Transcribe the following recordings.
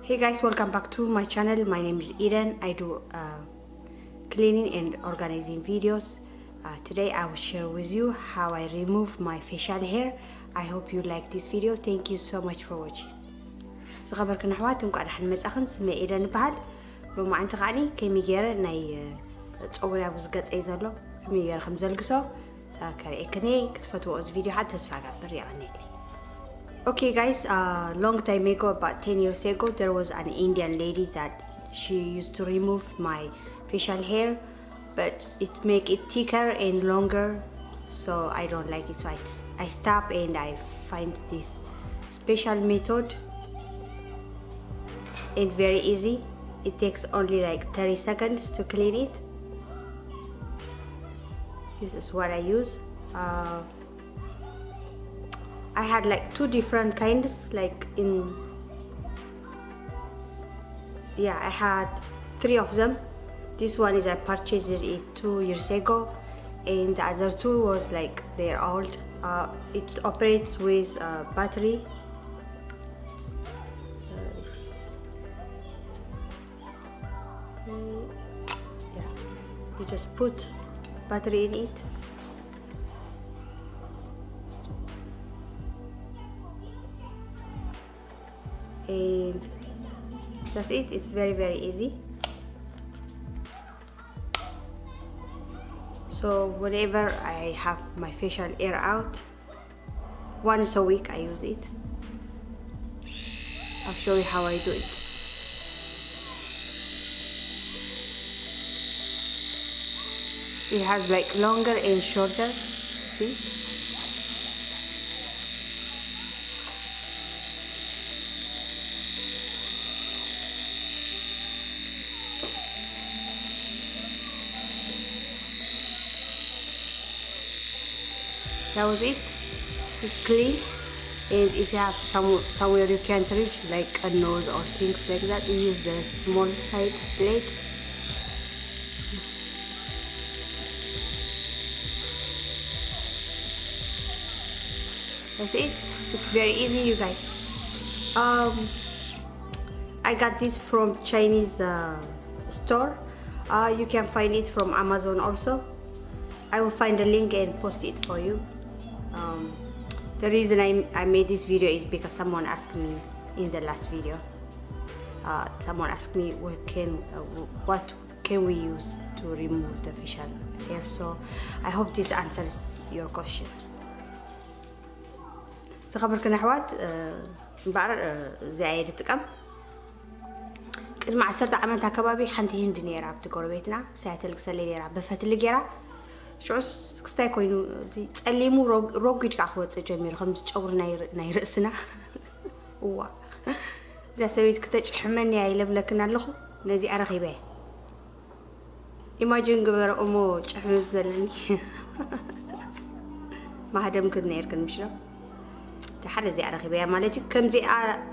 Hey guys, welcome back to my channel. My name is Eden. I do cleaning and organizing videos. Today I will share with you how I remove my facial hair. I hope you like this video. Thank you so much for watching. سخبركن أحواتكم قاعد حن مزأخن سمي إيدن بحال لو ما أنت غاني كمي جرا ناي تصوري أبوز قط أيزالو كمي جرا خمزة القصة كاريكني كتفتو أز فيديو حتى تسفع بري عني. Okay guys, long time ago, about 10 years ago, there was an Indian lady that she used to remove my facial hair, but it make it thicker and longer, so I don't like it. So I stop and I find this special method, and very easy. It takes only like 30 seconds to clean it. This is what I use. I had like two different kinds, like I had three of them. This one is I purchased it 2 years ago, and the other two was like they're old. It operates with battery. Let me see. Yeah, you just put battery in it. And that's it. It's very easy. So whenever I have my facial hair out, once a week I use it. I'll show you how I do it. It has like longer and shorter, see? That was it. It's clean, and if you have somewhere you can't reach, like a nose or things like that, you use the small side blade. That's it. It's very easy, you guys. I got this from Chinese store. You can find it from Amazon also. I will find the link and post it for you. The reason I made this video is because someone asked me in the last video. Someone asked me what can we use to remove the facial hair. So I hope this answers your questions. سخبركن أحوات بعر زايد تكم كل مع عسرت عملتها كبابي حنتي هند نيرة بتقول بيتنا ساعة الكسلة نيرة بفتل جرا شوس كستاي كوينو تقليمو روجيت كأخوات جميل خمس شهور ناير رأسنا وا إذا سويت كتاج حمني عيلة لكن الله نزي أرخي به imagine قبر أمو شحن زلني ما هذا ممكن نير كن مشرو تحرز زي أرخي به مالتي كم زي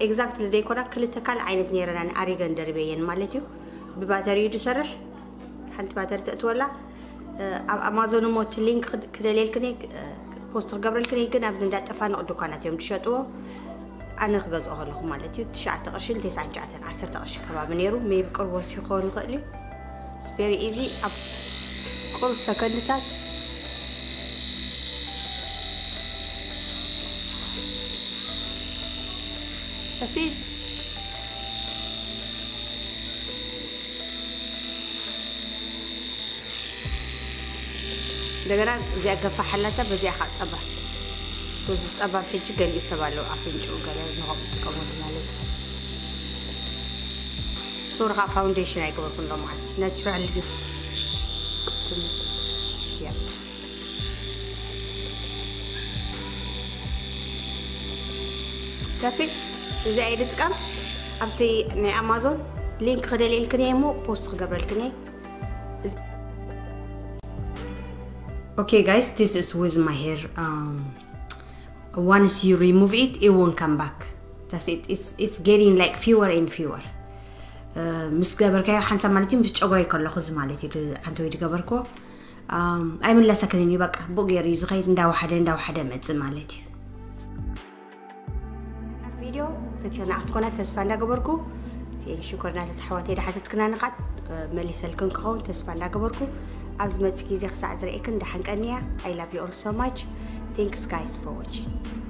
exact اللي يكون كل تكال عينت نيرنا أريجان دربيين مالتي بباتري تسرح حنت باتري تأتولى أمازون موت لينك كدليل كنيك بوستر قبل الكنيك أنا بزندات أفان الدكانات يوم تشتوه أنا خجز أغلق مالتي تشعة قرشين 9 10 قرش كباب نيرو ما يبقى وسي خون قلي it's very easy أب كل سكندات بسيط دعنا زي أقف حلته بزي أخذ صباح بس صباح فيجي قال لي سبالو أفنجو قال لي نقوم تكمل مالك صورة فاونديشن أيكو بكون لمعان ناتشورال يا كاسي زي عيدت كم أبتي نا أمازون لينك خدلي الكنيه مو بوست قبل الكنيه. Okay guys, this is with my hair. Once you remove it, it won't come back. That's it. It's getting like fewer and fewer. مسقبر كيا حنسا مالتي مش تجبري كله خز مالتي عنتو يتجبركو. أي من لا سكنني بقى بقي ريز غير نداو حدا متز مالتي. الفيديو فتينا أحتقنا تسفنا جبركو شكرا تحواتي لحتى كنا نقعد مليسة لكم كون تسفى نقبركم أزمة كيزي خساع زريكن دحنك أنيا I love you all so much. Thanks guys for watching.